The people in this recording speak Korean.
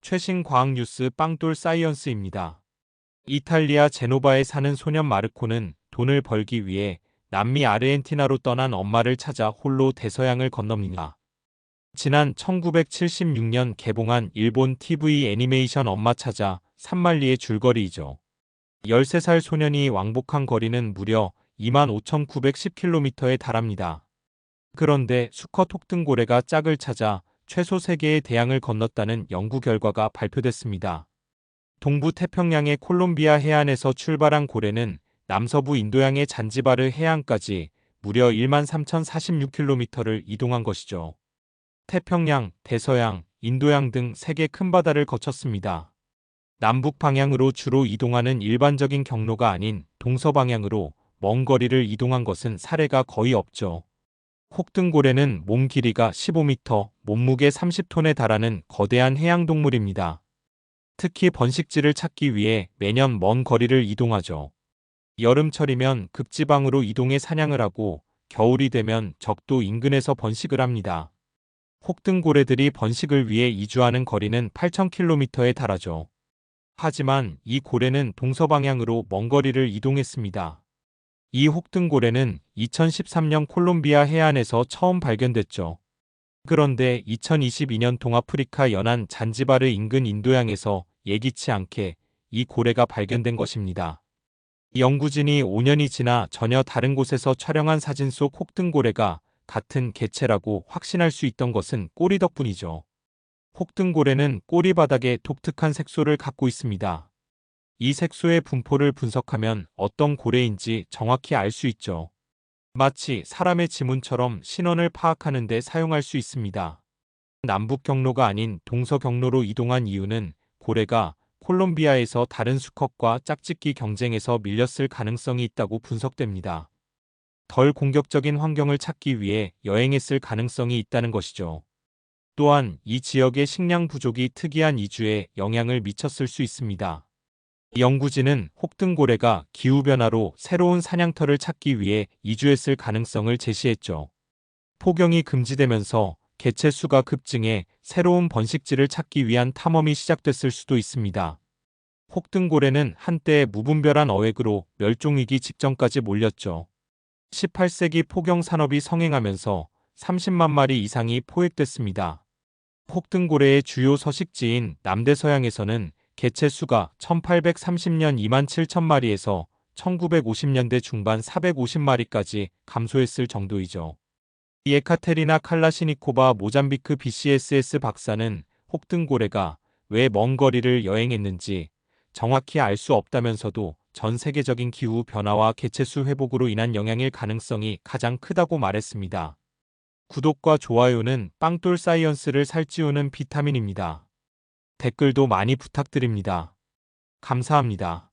최신 과학 뉴스 빵돌 사이언스입니다. 이탈리아 제노바에 사는 소년 마르코는 돈을 벌기 위해 남미 아르헨티나로 떠난 엄마를 찾아 홀로 대서양을 건넙니다. 지난 1976년 개봉한 일본 TV 애니메이션 엄마 찾아 산만리의 줄거리이죠. 13살 소년이 왕복한 거리는 무려 25,910km에 달합니다. 그런데 수컷 혹등고래가 짝을 찾아 최소 3개의 대양을 건넜다는 연구 결과가 발표됐습니다. 동부 태평양의 콜롬비아 해안에서 출발한 고래는 남서부 인도양의 잔지바르 해안까지 무려 13,046km를 이동한 것이죠. 태평양, 대서양, 인도양 등 3개 큰 바다를 거쳤습니다. 남북 방향으로 주로 이동하는 일반적인 경로가 아닌 동서방향으로 먼 거리를 이동한 것은 사례가 거의 없죠. 혹등고래는 몸 길이가 15m, 몸무게 30톤에 달하는 거대한 해양동물입니다. 특히 번식지를 찾기 위해 매년 먼 거리를 이동하죠. 여름철이면 극지방으로 이동해 사냥을 하고 겨울이 되면 적도 인근에서 번식을 합니다. 혹등고래들이 번식을 위해 이주하는 거리는 8,000km에 달하죠. 하지만 이 고래는 동서방향으로 먼 거리를 이동했습니다. 이 혹등고래는 2013년 콜롬비아 해안에서 처음 발견됐죠. 그런데 2022년 동아프리카 연안 잔지바르 인근 인도양에서 예기치 않게 이 고래가 발견된 것입니다. 연구진이 5년이 지나 전혀 다른 곳에서 촬영한 사진 속 혹등고래가 같은 개체라고 확신할 수 있던 것은 꼬리 덕분이죠. 혹등고래는 꼬리 바닥에 독특한 색소를 갖고 있습니다. 이 색소의 분포를 분석하면 어떤 고래인지 정확히 알 수 있죠. 마치 사람의 지문처럼 신원을 파악하는 데 사용할 수 있습니다. 남북 경로가 아닌 동서 경로로 이동한 이유는 고래가 콜롬비아에서 다른 수컷과 짝짓기 경쟁에서 밀렸을 가능성이 있다고 분석됩니다. 덜 공격적인 환경을 찾기 위해 여행했을 가능성이 있다는 것이죠. 또한 이 지역의 식량 부족이 특이한 이주에 영향을 미쳤을 수 있습니다. 연구진은 혹등고래가 기후변화로 새로운 사냥터를 찾기 위해 이주했을 가능성을 제시했죠. 포경이 금지되면서 개체 수가 급증해 새로운 번식지를 찾기 위한 탐험이 시작됐을 수도 있습니다. 혹등고래는 한때 무분별한 어획으로 멸종위기 직전까지 몰렸죠. 18세기 포경 산업이 성행하면서 30만 마리 이상이 포획됐습니다. 혹등고래의 주요 서식지인 남대서양에서는 개체 수가 1830년 27,000마리에서 1950년대 중반 450마리까지 감소했을 정도이죠. 예카테리나 칼라시니코바 모잠비크 BCSS 박사는 혹등고래가 왜 먼 거리를 여행했는지 정확히 알 수 없다면서도 전 세계적인 기후 변화와 개체수 회복으로 인한 영향일 가능성이 가장 크다고 말했습니다. 구독과 좋아요는 빵돌 사이언스를 살찌우는 비타민입니다. 댓글도 많이 부탁드립니다. 감사합니다.